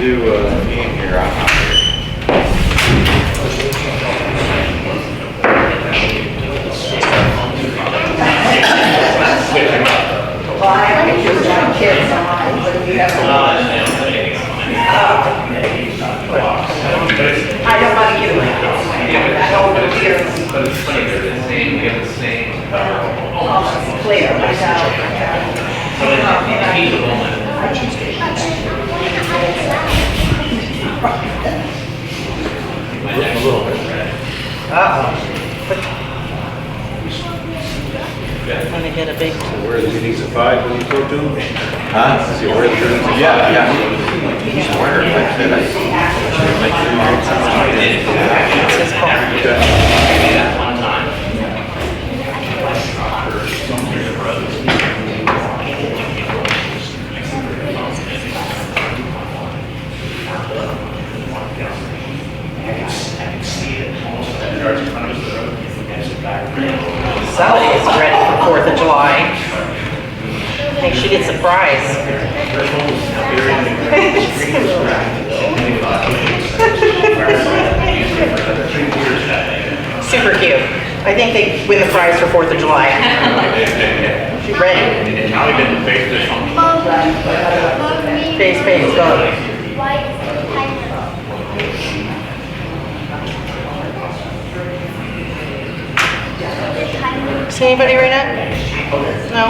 do in here. I'm not here. Well, I have pictures of my kids on mine, but if you have I don't want to give them I don't want to give them. But it's funny, they're the same, we have the same. Almost clear, I So in the heat of the moment. A little bit. When they get a big. Where the meetings at 5 when you talk to them? Huh? Is he aware that they're? Yeah. He's aware, like I said, I should make sure It's his call. Okay. That one time. Sally is ready for 4th of July. I think she gets a prize. Super cute. I think they win the prize for 4th of July. She's ready. And now we did the face dish on. Face, go. See anybody right now? No?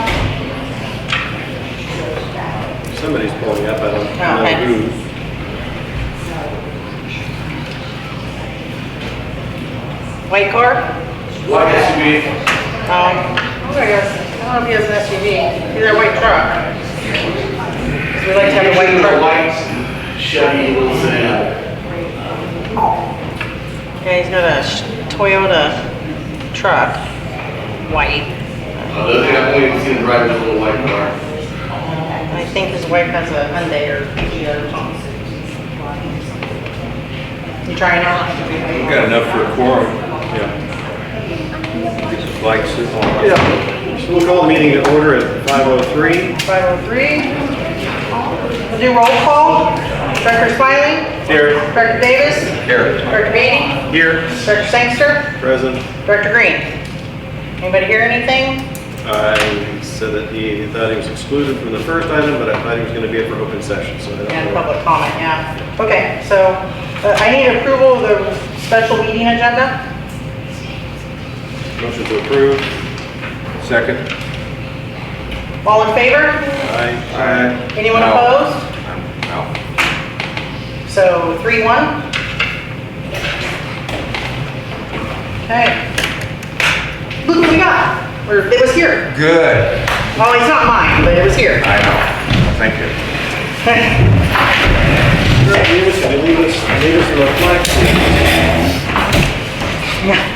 Somebody's pulling up. I don't know Okay. who. White car? What SUV? I don't know if he has an SUV. Either a white truck. We like to have a white truck. Lights, Chevy, Yeah, he's got a Toyota truck, white. the other thing I believe you see the drive is a little white car. I think his wife has a Hyundai or Kia or something. You trying out? We've got enough for a quorum. Yeah. Get the flags on. Yeah. So we'll call the meeting to order at 5:03. 5:03. We'll do roll call. Director Smiley? Here. Director Davis? Here. Director Beatty? Here. Director Sangster? Present. Director Green? Anybody hear anything? I said that he thought he was excluded from the first item, but I thought he was going to be it for open session, so I don't And know. public comment, yeah. Okay, so I need approval of the special meeting agenda. Motion to approve. Second. All in favor? Aye. Anyone No. opposed? No. So 3-1. Okay. Look what we got. It was here. Good. Well, it's not mine, but it was here. I know. Thank you. Leave us in the flag.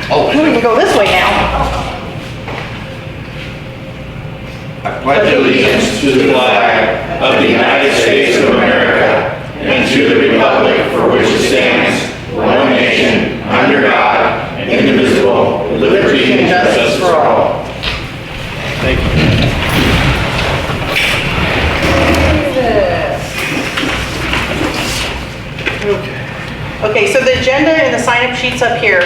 Oh, We can go this way now. I pledge allegiance to the flag of the United States of America and to the republic for which it stands, one nation, under God, indivisible, with liberty and justice for all. Thank you. Okay, so the agenda and the sign-up sheets up here.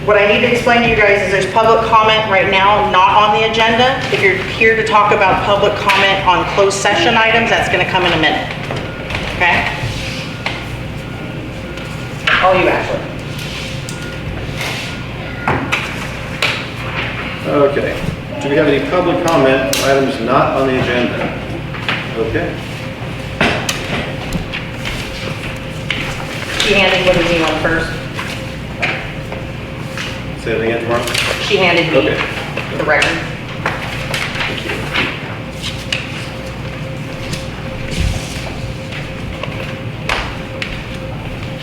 What I need to explain to you guys is there's public comment right now, not on the agenda. If you're here to talk about public comment on closed session items, that's gonna come in a minute. Okay? All you, Ashley. Okay. Do we have any public comment for items not on the agenda? Okay. She handed, what does he want first? Say it again tomorrow. She handed me Okay. the record.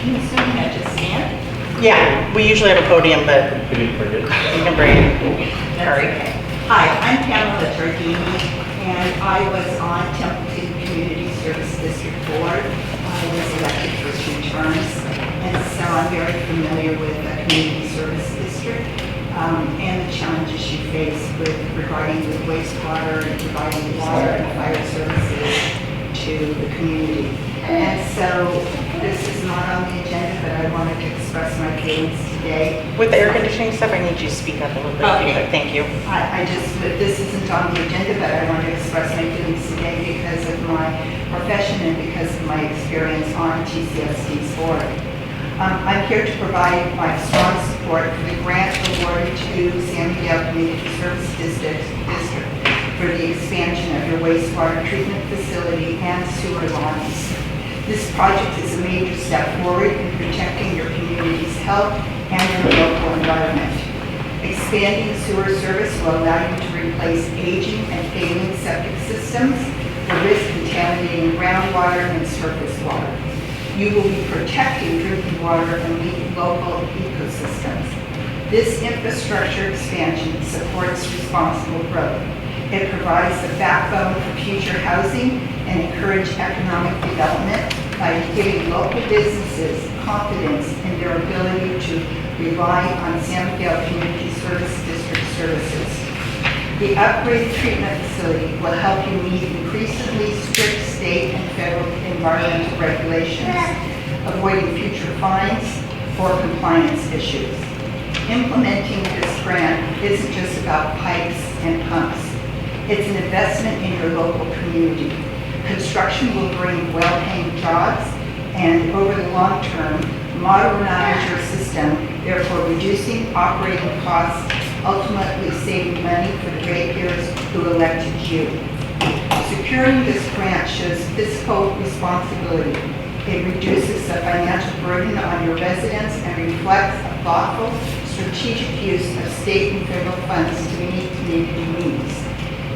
I'm assuming I just stand? Yeah, we usually have a podium, but you can bring it. Sorry. Hi, I'm Pamela Tardini, and I was on Templeton Community Service District Board. I was elected for 2 terms, and so I'm very familiar with the Community Service District and the challenges you face with regarding the wastewater and providing water and fire services to the community. And so this is not on the agenda, but I wanted to express my feelings today. With the air conditioning stuff, I need you to speak up a little bit. Okay. Thank you. This isn't on the agenda, but I want to express my feelings today because of my profession and because of my experience on TCSD's board. I'm here to provide my strong support for the grant awarded to San Miguel Community Service District for the expansion of your wastewater treatment facility and sewer lines. This project is a major step forward in protecting your community's health and your local environment. Expanding sewer service will allow you to replace aging and failing septic systems that risk contaminating groundwater and surface water. You will be protecting drinking water and local ecosystems. This infrastructure expansion supports responsible growth. It provides the backbone for future housing and encourage economic development by giving local businesses confidence in their ability to rely on San Miguel Community Service District services. The upgraded treatment facility will help you meet increasingly strict state and federal environmental regulations, avoiding future fines or compliance issues. Implementing this grant isn't just about pipes and pumps. It's an investment in your local community. Construction will bring well-paying jobs and over the long term, modernize your system, therefore reducing operating costs, ultimately saving money for the ratepayers who elected you. Securing this grant shows fiscal responsibility. It reduces the financial burden on your residents and reflects a thoughtful, strategic use of state and federal funds to meet community needs.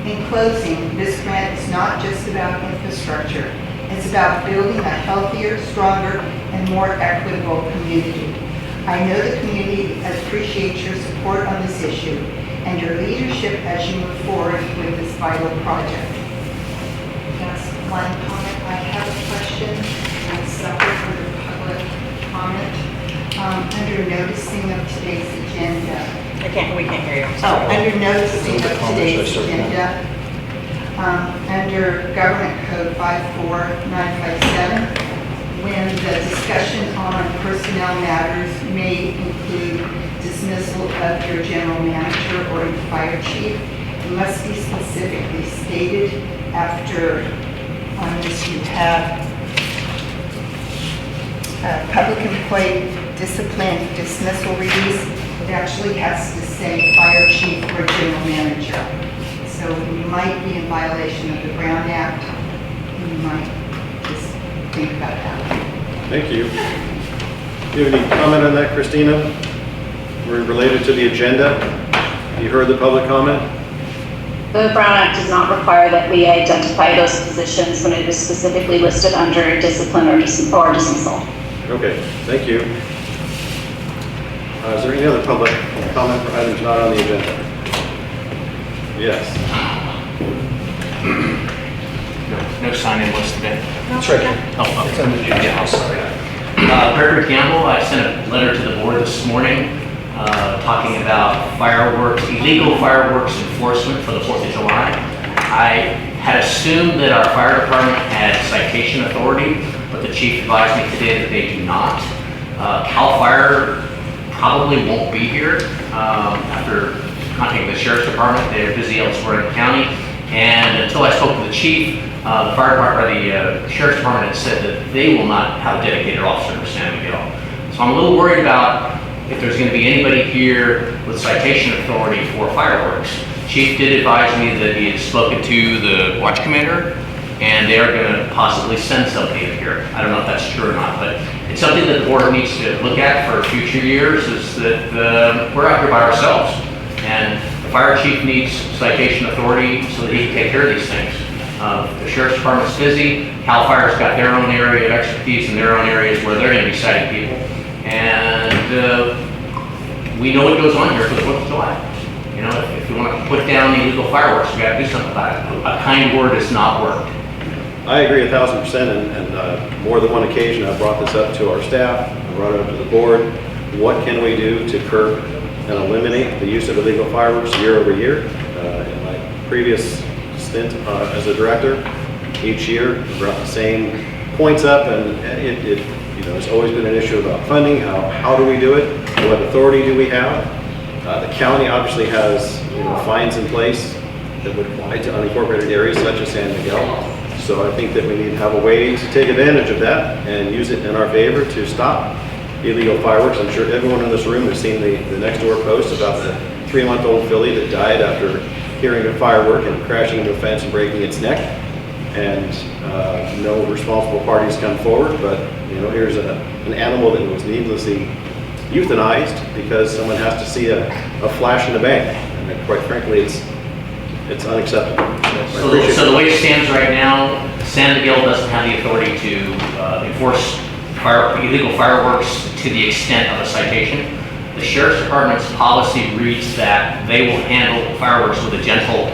In closing, this grant is not just about infrastructure. It's about building a healthier, stronger, and more equitable community. I know the community appreciates your support on this issue and your leadership as you move forward with this vital project. That's one comment. I have a question and separate under public comment. Under noticing of today's agenda. We can't hear you. Under noticing of today's agenda, under Government Code 54957, when the discussion on personnel matters may include dismissal of your general manager or your fire chief, it must be specifically stated after on this you have public employee discipline dismissal release. It actually has to say fire chief or general manager. So you might be in violation of the Brown Act. You might just think about that. Thank you. Do you have any comment on that, Christina? Related to the agenda? You heard the public comment? The Brown Act does not require that we identify those positions when it is specifically listed under discipline or dismissal. Okay, thank you. Is there any other public comment for items not on the agenda? Yes. No sign-in list today. That's right. It's on the agenda. Yeah, I'm sorry. Gregory Campbell, I sent a letter to the board this morning talking about fireworks, illegal fireworks enforcement for the 4th of July. I had assumed that our fire department had citation authority, but the chief advised me today that they do not. CAL FIRE probably won't be here after contacting the sheriff's department. They're busy elsewhere in the county. And until I spoke to the chief, the fire department, or the sheriff's department had said that they will not have a dedicated officer for San Miguel. So I'm a little worried about if there's going to be anybody here with citation authority for fireworks. Chief did advise me that he had spoken to the watch commander, and they are going to possibly send somebody in here. I don't know if that's true or not, but it's something that the board needs to look at for future years, is that we're out here by ourselves. And the fire chief needs citation authority so that he can take care of these things. The sheriff's department's busy. CAL FIRE's got their own area of expertise in their own areas where they're going to be citing people. And we know what goes on here for the 4th of July. You know, if you want to put down illegal fireworks, we got to do something about it. A kind word has not worked. I agree 1,000%, and more than one occasion I've brought this up to our staff, I brought it up to the board. What can we do to curb and eliminate the use of illegal fireworks year over year? In my previous stint as a director, each year we brought the same points up, and it you know, it's always been an issue about funding. How do we do it? What authority do we have? The county obviously has, you know, fines in place that would apply to unincorporated areas such as San Miguel. So I think that we need to have a way to take advantage of that and use it in our favor to stop illegal fireworks. I'm sure everyone in this room has seen the next door post about the 3-month-old filly that died after hearing a firework and crashing into a fence and breaking its neck. And no responsible parties come forward, but you know, here's an animal that was needlessly euthanized because someone has to see a flash in the bank. And quite frankly, it's unacceptable. So the way it stands right now, San Miguel doesn't have the authority to enforce illegal fireworks to the extent of a citation. The Sheriff's Department's policy reads that they will handle fireworks with a gentle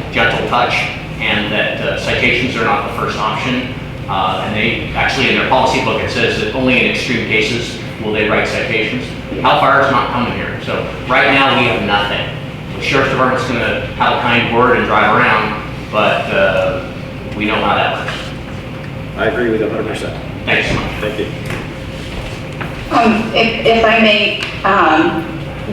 touch, and that citations are not the first option. And they actually, in their policy book, it says that only in extreme cases will they write citations. Cal Fire's not coming here, so right now we have nothing. The Sheriff's Department's going to have a kind word and drive around, but we know how that works. I agree with you 100%. Thanks so much. Thank you. If I may,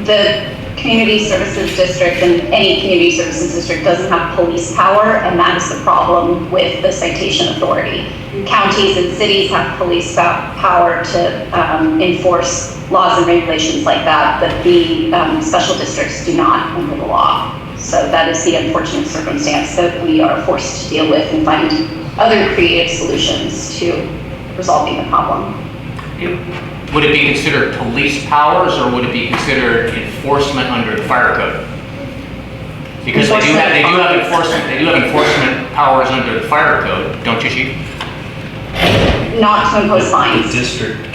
the community services district and any community services district doesn't have police power, and that is the problem with the citation authority. Counties and cities have police power to enforce laws and regulations like that, but the special districts do not under the law. So that is the unfortunate circumstance that we are forced to deal with and find other creative solutions to resolving the problem. Would it be considered police powers, or would it be considered enforcement under the fire code? Because they do have enforcement powers under the fire code, don't you, Chief? Not to impose fines.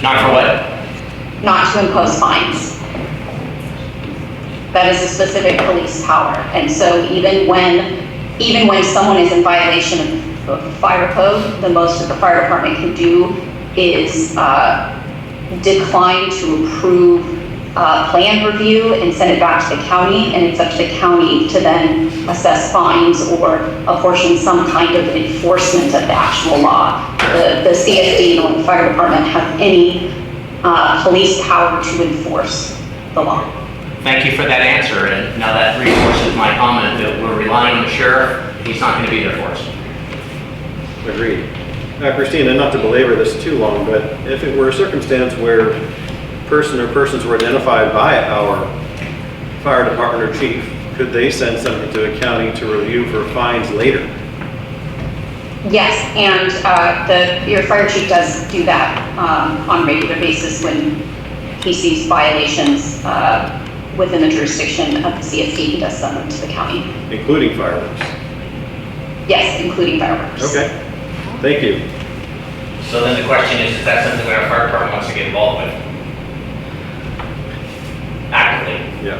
Not for what? Not to impose fines. That is a specific police power. And so even when someone is in violation of the fire code, the most that the fire department can do is decline to approve plan review and send it back to the county, and it's up to the county to then assess fines or apportion some kind of enforcement of the actual law. The C.S.D. nor the fire department have any police power to enforce the law. Thank you for that answer, and now that reinforces my comment that we're relying on the sheriff. He's not going to be there for us. Agreed. Christina, not to belabor this too long, but if it were a circumstance where person or persons were identified by our fire department or chief, could they send something to the county to review for fines later? Yes, and your fire chief does do that on a regular basis when he sees violations within the jurisdiction of the CSD. He does send them to the county. Including fireworks? Yes, including fireworks. Okay, thank you. So then the question is that something that our fire department wants to get involved with? Actively. Yeah.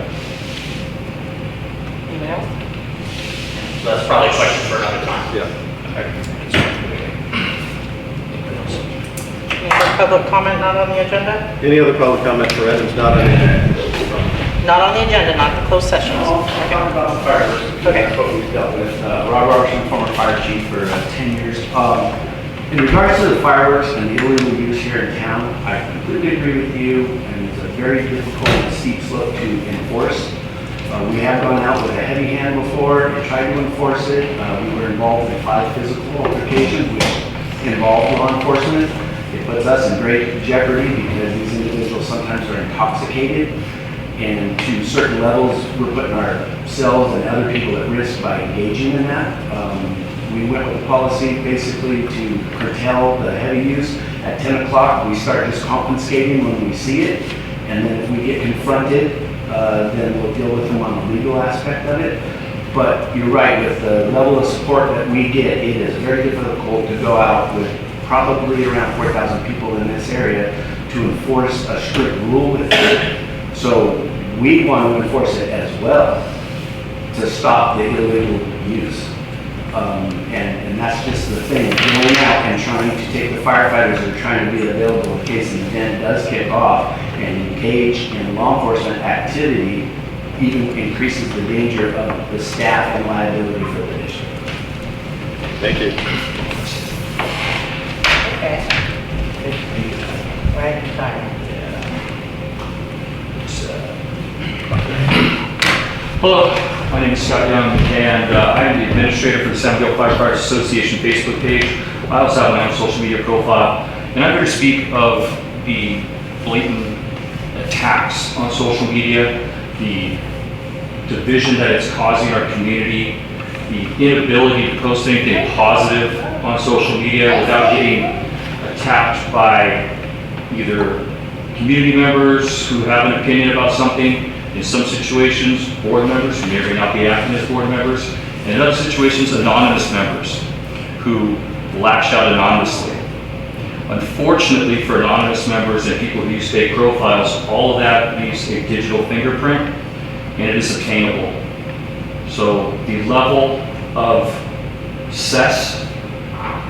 Email? So that's probably a question for another time. Yeah. Any other public comment not on the agenda? Any other public comment for items not on the agenda? Not on the agenda, not the closed sessions. I'll talk about the fireworks. Okay. That's what we've dealt with. Rob Robertson, former fire chief for 10 years. In regards to the fireworks and the illegal use here in town, I completely agree with you, and it's a very difficult and steep slope to enforce. We have gone out with a heavy hand before and tried to enforce it. We were involved in 5 physical altercations, which involved law enforcement. It puts us in great jeopardy because these individuals sometimes are intoxicated. And to certain levels, we're putting ourselves and other people at risk by engaging in that. We went with a policy basically to curtail the heavy use. At 10 o'clock, we start just confiscating when we see it. And then if we get confronted, then we'll deal with them on the legal aspect of it. But you're right, with the level of support that we get, it is very difficult to go out with probably around 4,000 people in this area to enforce a strict rule with it. So we want to enforce it as well to stop the illegal use. And that's just the thing, going out and trying to take the firefighters that are trying to be available in case an event does kick off and engage in law enforcement activity even increases the danger of the staff and liability for the district. Thank you. Okay. Hello, my name is Scott Young, and I am the administrator for the San Miguel Firefighters Association Facebook page. I also have my own social media profile, and I'm here to speak of the blatant attacks on social media, the division that it's causing our community, the inability to post anything positive on social media without getting attacked by either community members who have an opinion about something, in some situations board members who may or may not be acting as board members, and in other situations anonymous members who lash out anonymously. Unfortunately for anonymous members and people who use fake profiles, all of that leaves a digital fingerprint, and it is obtainable. So the level of cess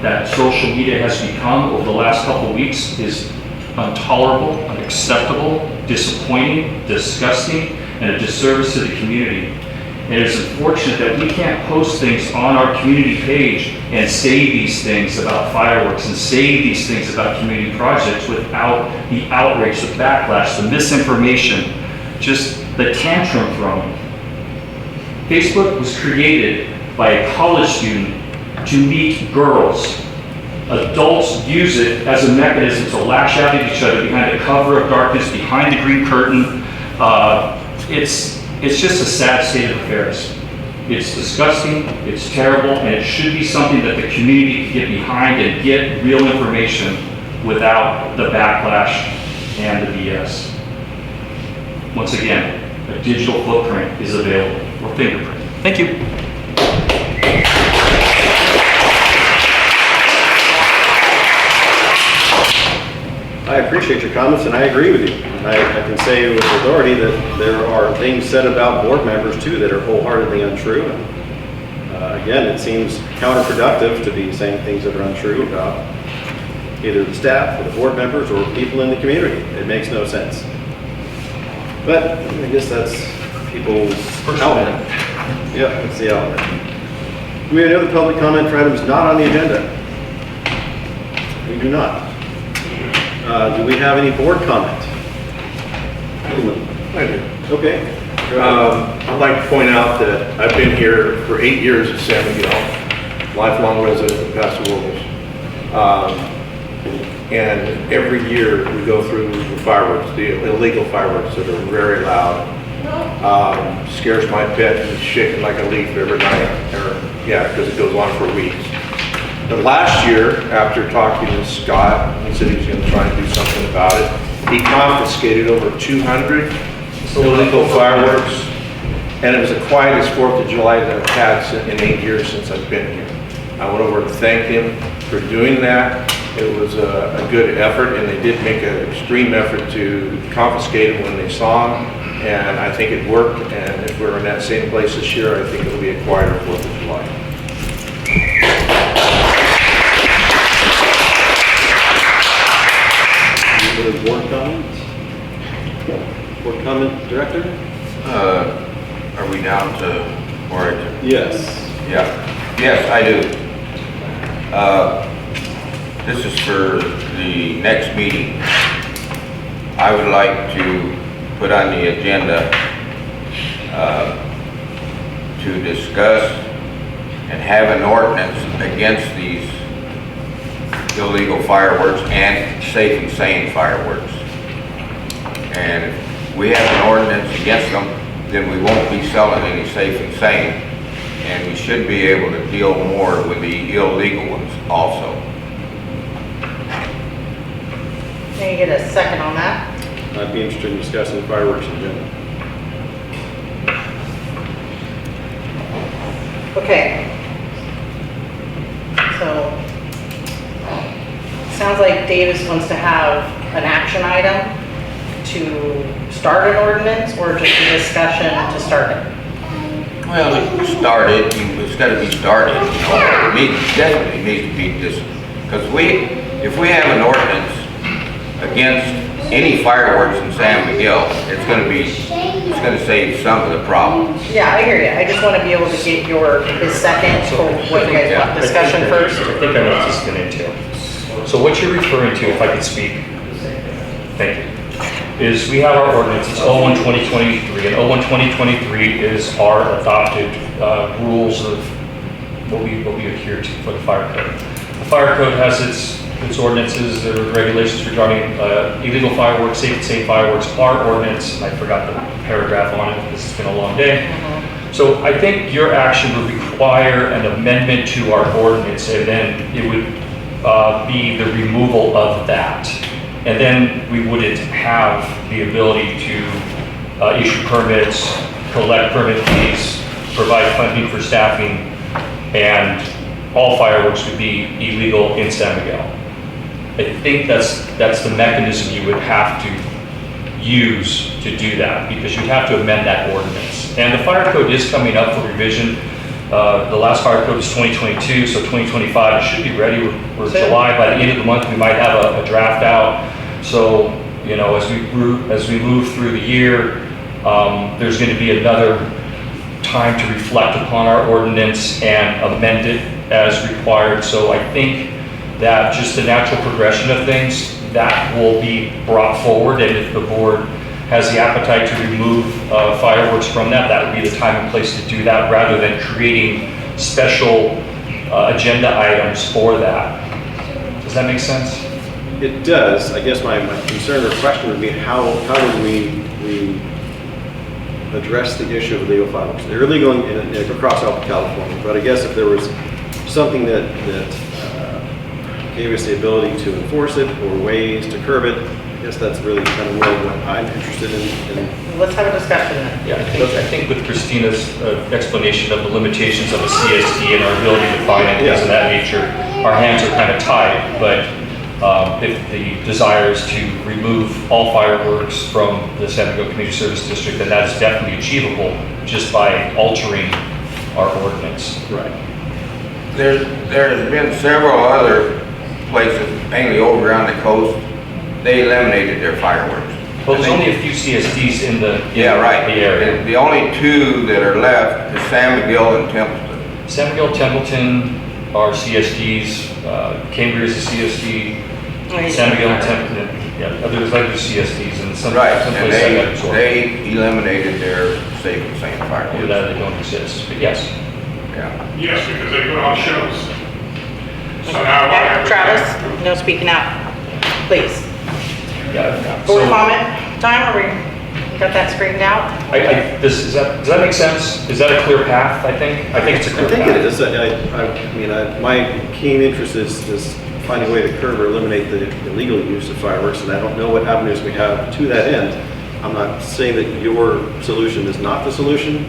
that social media has become over the last couple of weeks is intolerable, unacceptable, disappointing, disgusting, and a disservice to the community. And it is unfortunate that we can't post things on our community page and say these things about fireworks and say these things about community projects without the outrage, the backlash, the misinformation, just the tantrum throwing. Facebook was created by a college student to meet girls. Adults use it as a mechanism to lash out at each other behind a cover of darkness, behind the green curtain. It's just a sad state of affairs. It's disgusting, it's terrible, and it should be something that the community can get behind and get real information without the backlash and the BS. Once again, a digital footprint is available, or fingerprint. Thank you. I appreciate your comments, and I agree with you. And I can say with authority that there are things said about board members too that are wholeheartedly untrue. And again, it seems counterproductive to be saying things that are untrue about either the staff or the board members or people in the community. It makes no sense. But I guess that's people's outlet. Yeah, that's the outlet. Do we have any other public comment for items not on the agenda? We do not. Do we have any board comment? I do. Okay. I'd like to point out that I've been here for 8 years at San Miguel, lifelong resident of Paso Robles. And every year we go through the fireworks, the illegal fireworks that are very loud. Scares my pet and it's shaking like a leaf every night, because it goes on for weeks. But last year, after talking to Scott, he said he was going to try and do something about it. He confiscated over 200 illegal fireworks, and it was the quietest 4th of July that I've had in 8 years since I've been here. I went over to thank him for doing that. It was a good effort, and they did make an extreme effort to confiscate them when they saw them, and I think it worked. And if we're in that same place this year, I think it'll be a quieter 4th of July. Board comments? Board comment, Director? Are we down to origin? Yes. Yeah. Yes, I do. This is for the next meeting. I would like to put on the agenda to discuss and have an ordinance against these illegal fireworks and safe and sane fireworks. And if we have an ordinance against them, then we won't be selling any safe and sane. And we should be able to deal more with the illegal ones also. Can you get a second on that? I'd be interested in discussing the fireworks in general. Okay. So, sounds like Davis wants to have an action item to start an ordinance or just a discussion to start it? Well, it started, it's got to be started, you know. It definitely needs to be just, because if we have an ordinance against any fireworks in San Miguel, it's going to save some of the problems. Yeah, I hear you. I just want to be able to get his second for what you guys want. Discussion first? I think I know what this is going to entail. So what you're referring to, if I could speak, thank you. is we have our ordinance, it's 01-2023, and 01-2023 is our adopted rules of what we adhere to for the fire code. The fire code has its ordinances, there are regulations regarding illegal fireworks, safe and sane fireworks, our ordinance, and I forgot the paragraph on it because it's been a long day. So I think your action would require an amendment to our ordinance, and then it would be the removal of that. And then we wouldn't have the ability to issue permits, collect permit fees, provide funding for staffing, and all fireworks would be illegal in San Miguel. I think that's the mechanism you would have to use to do that, because you'd have to amend that ordinance. And the fire code is coming up for revision. The last fire code is 2022, so 2025 it should be ready. We're July. By the end of the month, we might have a draft out. So, you know, as we move through the year, there's going to be another time to reflect upon our ordinance and amend it as required. So I think that just the natural progression of things, that will be brought forward, and if the board has the appetite to remove fireworks from that, that would be the time and place to do that, rather than creating special agenda items for that. Does that make sense? It does. I guess my concern or question would be how would we address the issue of illegal fireworks? They're illegal across California, but I guess if there was something that gave us the ability to enforce it or ways to curb it, I guess that's really kind of what I'm interested in. Let's have a discussion then. Yeah, I think with Christina's explanation of the limitations of the C.S.D. and our ability to find things of that nature, our hands are kind of tied, but if the desire is to remove all fireworks from the San Miguel Community Service District, then that is definitely achievable just by altering our ordinance. Right. There's been several other places, mainly over on the coast, they eliminated their fireworks. Well, there's only a few CSDs in the area. The only two that are left is San Miguel and Templeton. San Miguel, Templeton are CSDs. Cambria is a CSD. San Miguel and Templeton, there's other CSDs, and some and places they eliminated their safe and sane fireworks. Either that or they don't exist. But yes. Yeah. Yes, because they put on shows. So now I Travis, no speaking out, please. Board comment time, or we got that straightened out? Does that make sense? Is that a clear path, I think? I think it's a clear path. I think it is. I mean, my keen interest is finding a way to curb or eliminate the illegal use of fireworks, and I don't know what avenues we have to that end. I'm not saying that your solution is not the solution,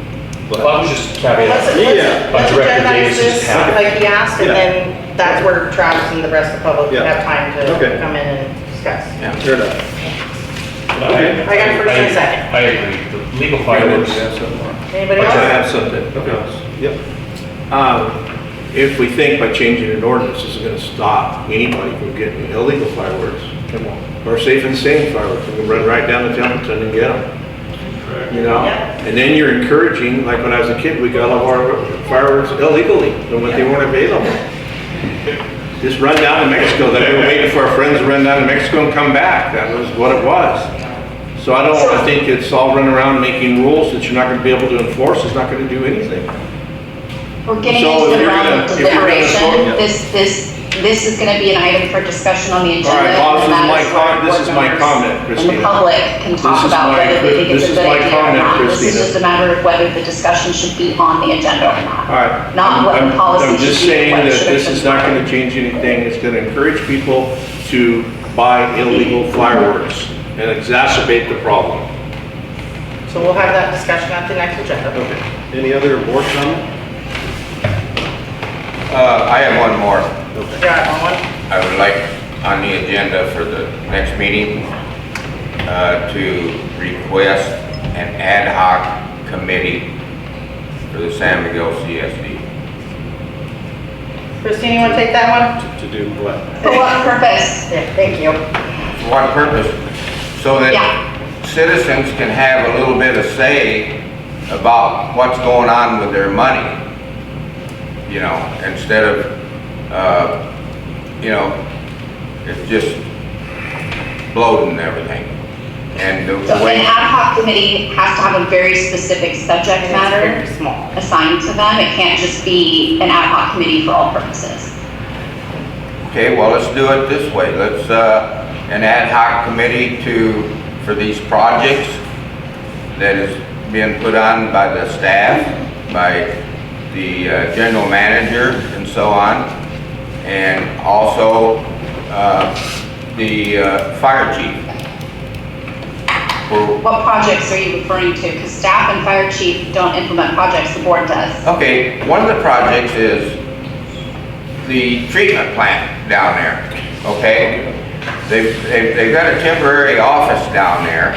but... Well, I was just caveat. Let's agendize this like he asked, and then that's where Travis and the rest of the public have time to come in and discuss. Yeah. Fair enough. I got a first and a second. I agree. The legal fireworks. Anybody I else? have something. Yep. If we think by changing an ordinance, this is going to stop anybody from getting illegal fireworks, or safe and sane fireworks, we can run right down to Templeton and get them. You know? And then you're encouraging, like when I was a kid, we got all of our fireworks illegally, and when they weren't available. Just run down to Mexico. Then we were waiting for our friends to run down to Mexico and come back. That was what it was. So I think it's all run around making rules that you're not going to be able to enforce. It's not going to do anything. We're getting So into if the you're realm of gonna- if you're gonna deliberation. This is gonna be an item for discussion on the agenda. All right, well, and that is where this is my board comment, members Christina. And the public can talk This is about my- whether they think it's this a is good my idea or comment, not. This is Christina. just a matter of whether the discussion should be on the agenda or not. All right. Not what the policy I'm just should be, saying what that should or this is shouldn't not be. going to change anything. It's going to encourage people to buy illegal fireworks and exacerbate the problem. So we'll have that discussion at the next agenda. Okay. Any other board comment? I have one more. Got one? I would like on the agenda for the next meeting to request an ad hoc committee for the San Miguel CSD. Christine, you want to take that one? To do what? For what purpose? Yeah, thank you. For what purpose? So that Yeah. citizens can have a little bit of say about what's going on with their money. You know, instead of, it's just bloating and everything. And the So an way, ad hoc committee has to have a very specific subject And it's matter very small. assigned to them. It can't just be an ad hoc committee for all purposes. okay, well, let's do it this way. Let's, an ad hoc committee for these projects that is being put on by the staff, by the general manager and so on, and also the fire chief. What projects are you referring to? Because staff and fire chief don't implement projects, the board does. Okay, one of the projects is the treatment plant down there, okay? They've got a temporary office down there,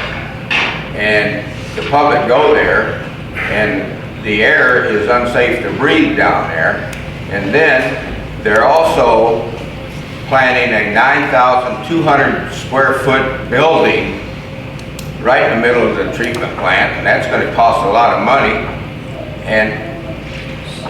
and the public go there, and the air is unsafe to breathe down there. And then they're also planning a 9,200 square foot building right in the middle of the treatment plant, and that's gonna cost a lot of money. And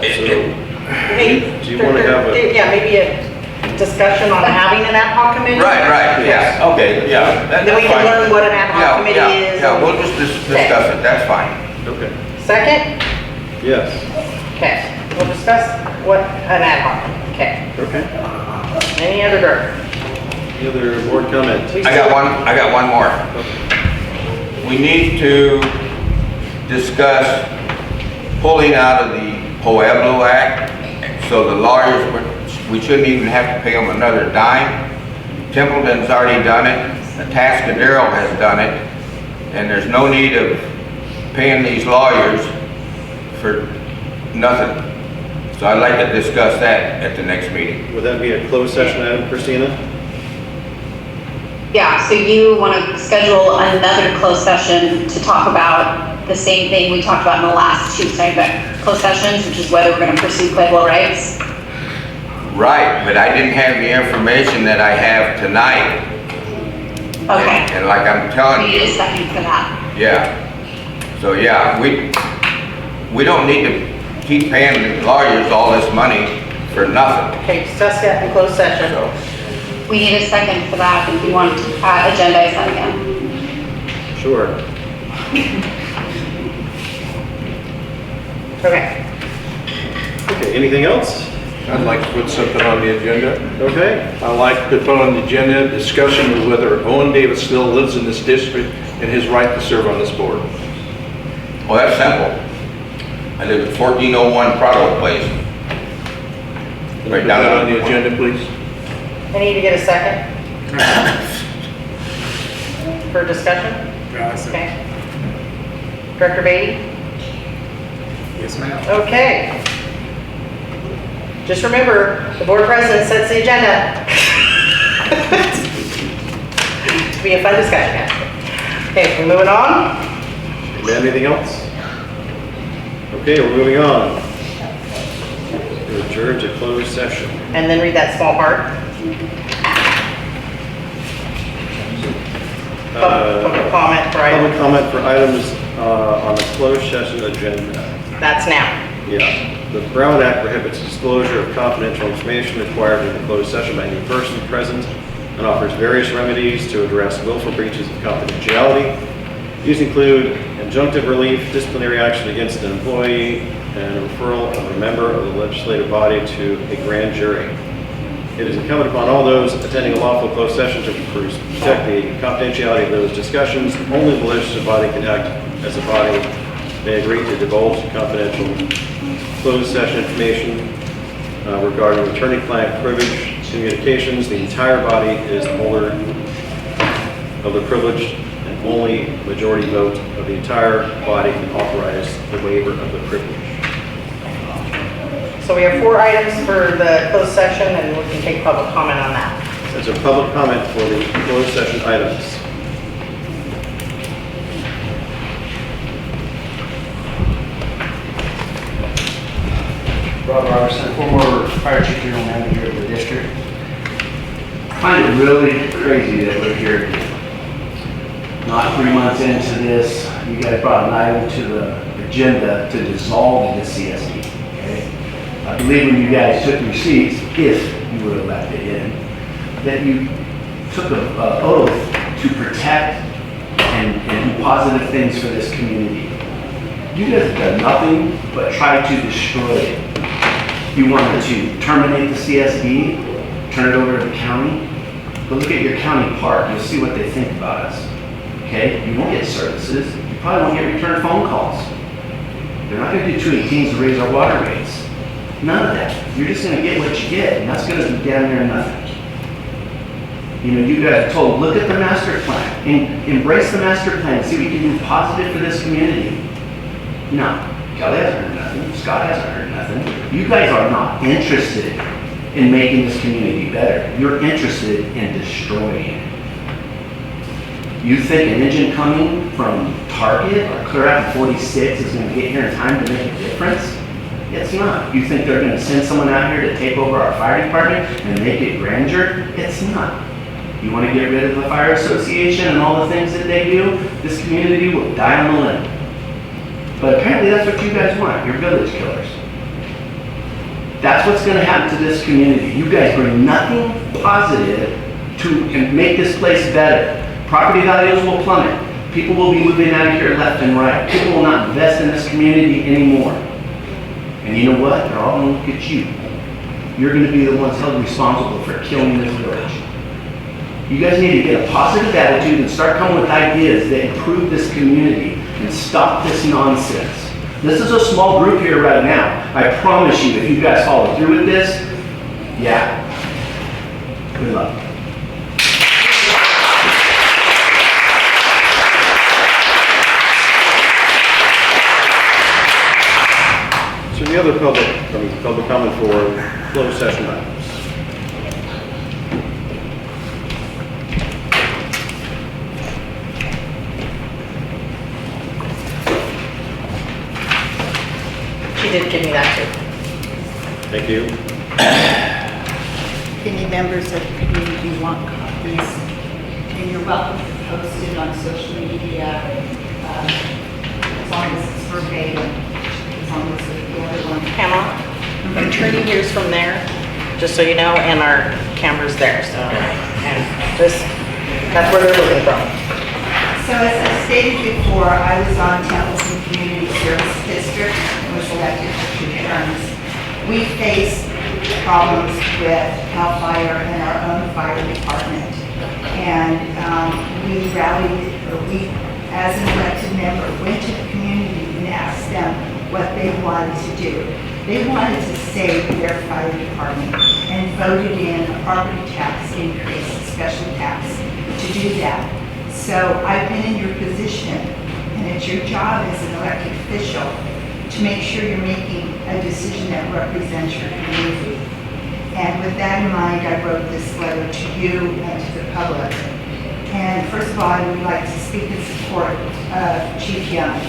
Hey, Do you wanna have a- Yeah, maybe a discussion on having an ad hoc committee? right, yeah, okay, yeah. Then we that's can fine. learn what an ad Yeah, hoc committee yeah, is. Yeah, we'll just discuss it, that's fine. Okay, Second? yes, Okay, we'll discuss what an ad hoc, okay. okay. Any other dirt? Any other board comment? I got one more. We need to discuss pulling out of the Pueblo Act, so the lawyers, we shouldn't even have to pay them another dime. Templeton's already done it, Atascadero has done it, and there's no need of paying these lawyers for nothing. So I'd like to discuss that at the next meeting. Would that be a closed session item, Christina? Yeah, so you want to schedule another closed session to talk about the same thing we talked about in the last two closed sessions, which is whether we're going to pursue Pueblo rights. Right, but I didn't have the information that I have tonight. Okay. And like I'm telling We you. need a second for that. Yeah. So, yeah, we don't need to keep paying the lawyers all this money for nothing. Okay, discuss that in closed session. So, We need a second for that if we want to agendize that again. Sure. Okay. Okay, anything else? I'd like to put something on the agenda. Okay, I'd like to put on the agenda discussion of whether Owen Davis still lives in this district and his right to serve on this board. well, that's simple. I live at 1401 Prado Place. Can I Right put down that on on the agenda, please? I need to get a second for discussion? Okay. Director Beatty? Yes, ma'am. Okay. Just remember, the board president sets the agenda. To be a fun discussion, guys. Okay, we're moving on. do we have anything else? Okay, we're moving on. We're adjourned to closed session. And then read that small part. Public comment for Public item. comment for items on the closed session agenda. That's now. Yeah. The Brown Act prohibits disclosure of confidential information acquired in a closed session by any person present and offers various remedies to address willful breaches of confidentiality. These include injunctive relief, disciplinary action against an employee, and a referral of a member of the legislative body to a grand jury. It is incumbent upon all those attending a lawful closed session to protect the confidentiality of those discussions. Only the legislative body can act as a body may agree to divulge confidential closed session information regarding attorney-client privilege communications. The entire body is the holder of the privilege, and only majority vote of the entire body can authorize the waiver of the privilege. So we have 4 items for the closed session, and we can take public comment on that. There's a public comment for the closed session items. Rob Robertson, former fire chief general manager of the district. I find it really crazy that we're here again. Not 3 months into this, you guys brought an item to the agenda to dissolve the C.S.D. Okay? I believe when you guys took your seats, if you were elected in, that you took an oath to protect and do positive things for this community. You guys have done nothing but try to destroy it. You wanted to terminate the C.S.D., turn it over to the county. But look at your county park, you'll see what they think about us. Okay? You won't get services. You probably won't get return phone calls. They're not going to do 218s to raise our water rates. None of that. You're just going to get what you get, and that's going to be down there nothing. You know, you guys are told, look at the master plan, and embrace the master plan, see what you can do positive for this community. No, Kelly hasn't heard nothing, Scott hasn't heard nothing. You guys are not interested in making this community better. You're interested in destroying it. You think an engine coming from Target or Clear Out 46 is going to get here in time to make a difference? It's not. You think they're going to send someone out here to take over our fire department and make it grandeur? It's not. You want to get rid of the fire association and all the things that they do? This community will die on the limb. But apparently that's what you guys want. You're village killers. That's what's going to happen to this community. You guys bring nothing positive to make this place better. Property values will plummet. People will be moving out of here left and right. People will not invest in this community anymore. And you know what? They're all going to look at you. You're going to be the ones held responsible for killing this village. You guys need to get a positive attitude and start coming with ideas that improve this community and stop this nonsense. This is a small group here right now. I promise you, if you guys follow through with this, yeah, good luck. So the other public comment for closed session items. She did give me that too. Thank you. Any members of the community want copies, and you're welcome to post it on social media, as long as it's verbatim, as long as the other one. Pamela, I'm turning yours from there, just so you know, and our camera's there, so. And this, that's where they're looking from. So as I stated before, I was on Templeton Community Service District and was elected for 2 terms. We face problems with CAL FIRE and our own fire department. And we rallied, or we, as an elected member, went to the community and asked them what they wanted to do. They wanted to save their fire department and voted in a property tax increase, a special tax, to do that. So I've been in your position, and it's your job as an elected official to make sure you're making a decision that represents your community. And with that in mind, I wrote this letter to you and to the public. And first of all, I would like to speak in support of Chief Young.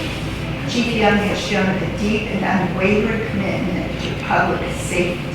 Chief Young has shown a deep and unwavering commitment to public safety